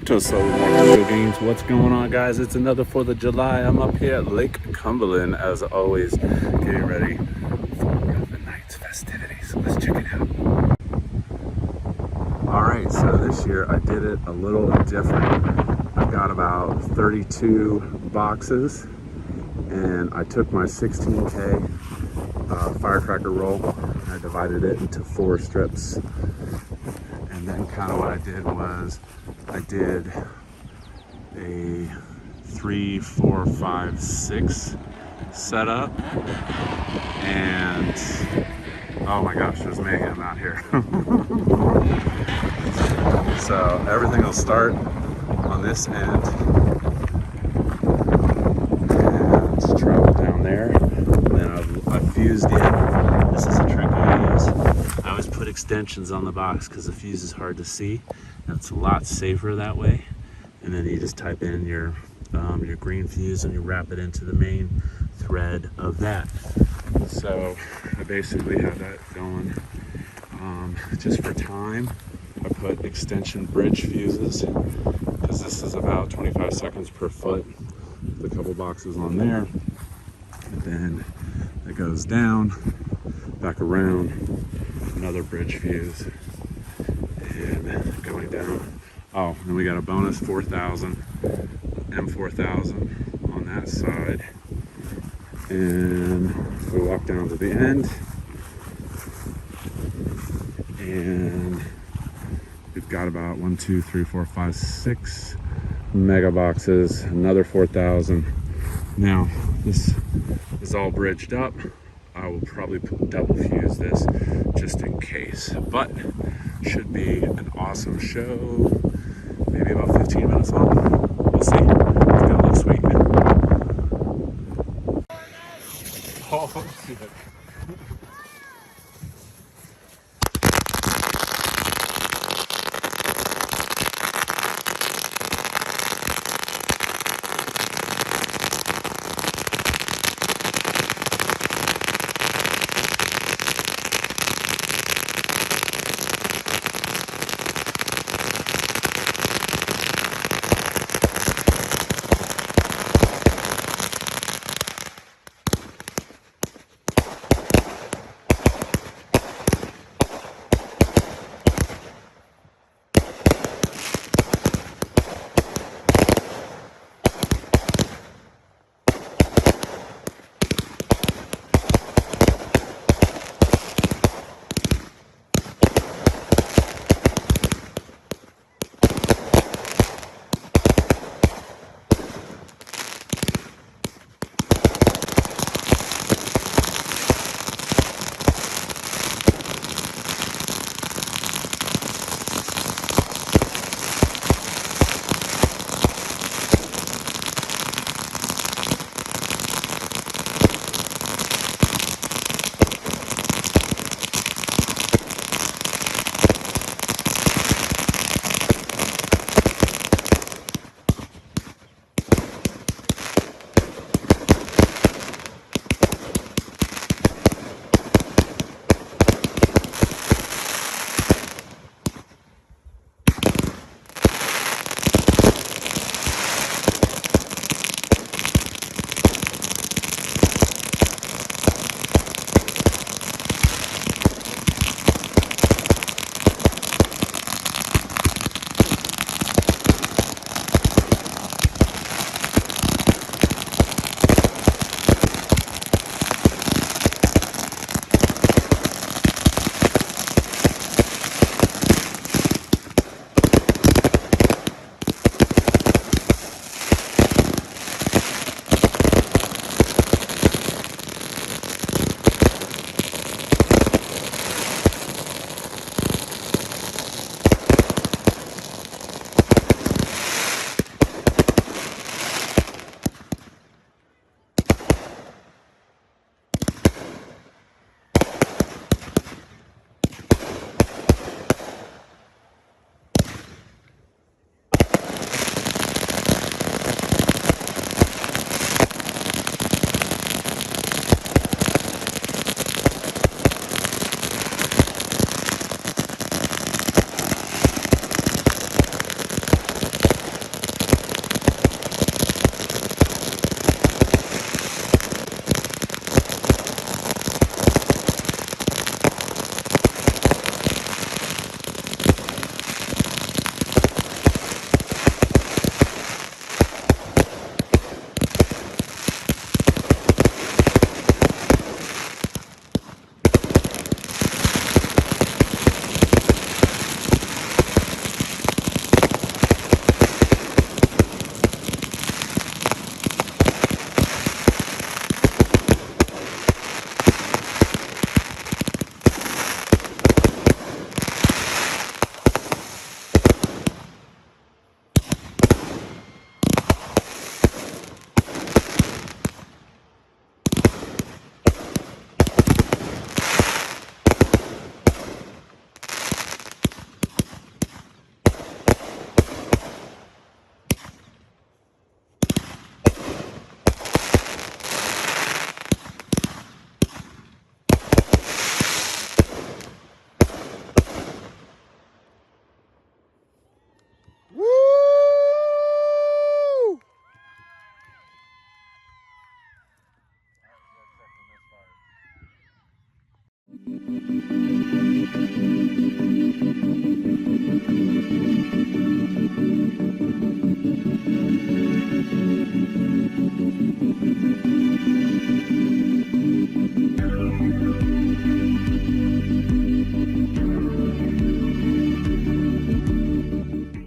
CryptoSlo with more crypto games. What's going on, guys? It's another 4th of July. I'm up here at Lake Cumberland, as always, getting ready for the night's festivities. So let's check it out. Alright, so this year I did it a little different. I've got about 32 boxes, and I took my 16K firecracker roll. I divided it into 4 strips. And then kind of what I did was I did a 3, 4, 5, 6 setup, and oh my gosh, there's mayhem out here. So everything will start on this end and travel down there. And then I've fused it. This is a trick I use. I always put extensions on the box because the fuse is hard to see. It's a lot safer that way. And then you just type in your green fuse and you wrap it into the main thread of that. So I basically have that going. Just for time, I put extension bridge fuses because this is about 25 seconds per foot. With a couple boxes on there, and then it goes down, back around, another bridge fuse, and going down. Oh, and we got a bonus 4,000, M4000 on that side. And we walk down to the end, and we've got about 1, 2, 3, 4, 5, 6 mega boxes, another 4,000. Now this is all bridged up. I will probably double fuse this just in case, but should be an awesome show. Maybe about 15 minutes long. We'll see. It's gonna look sweet. Oh shit. you.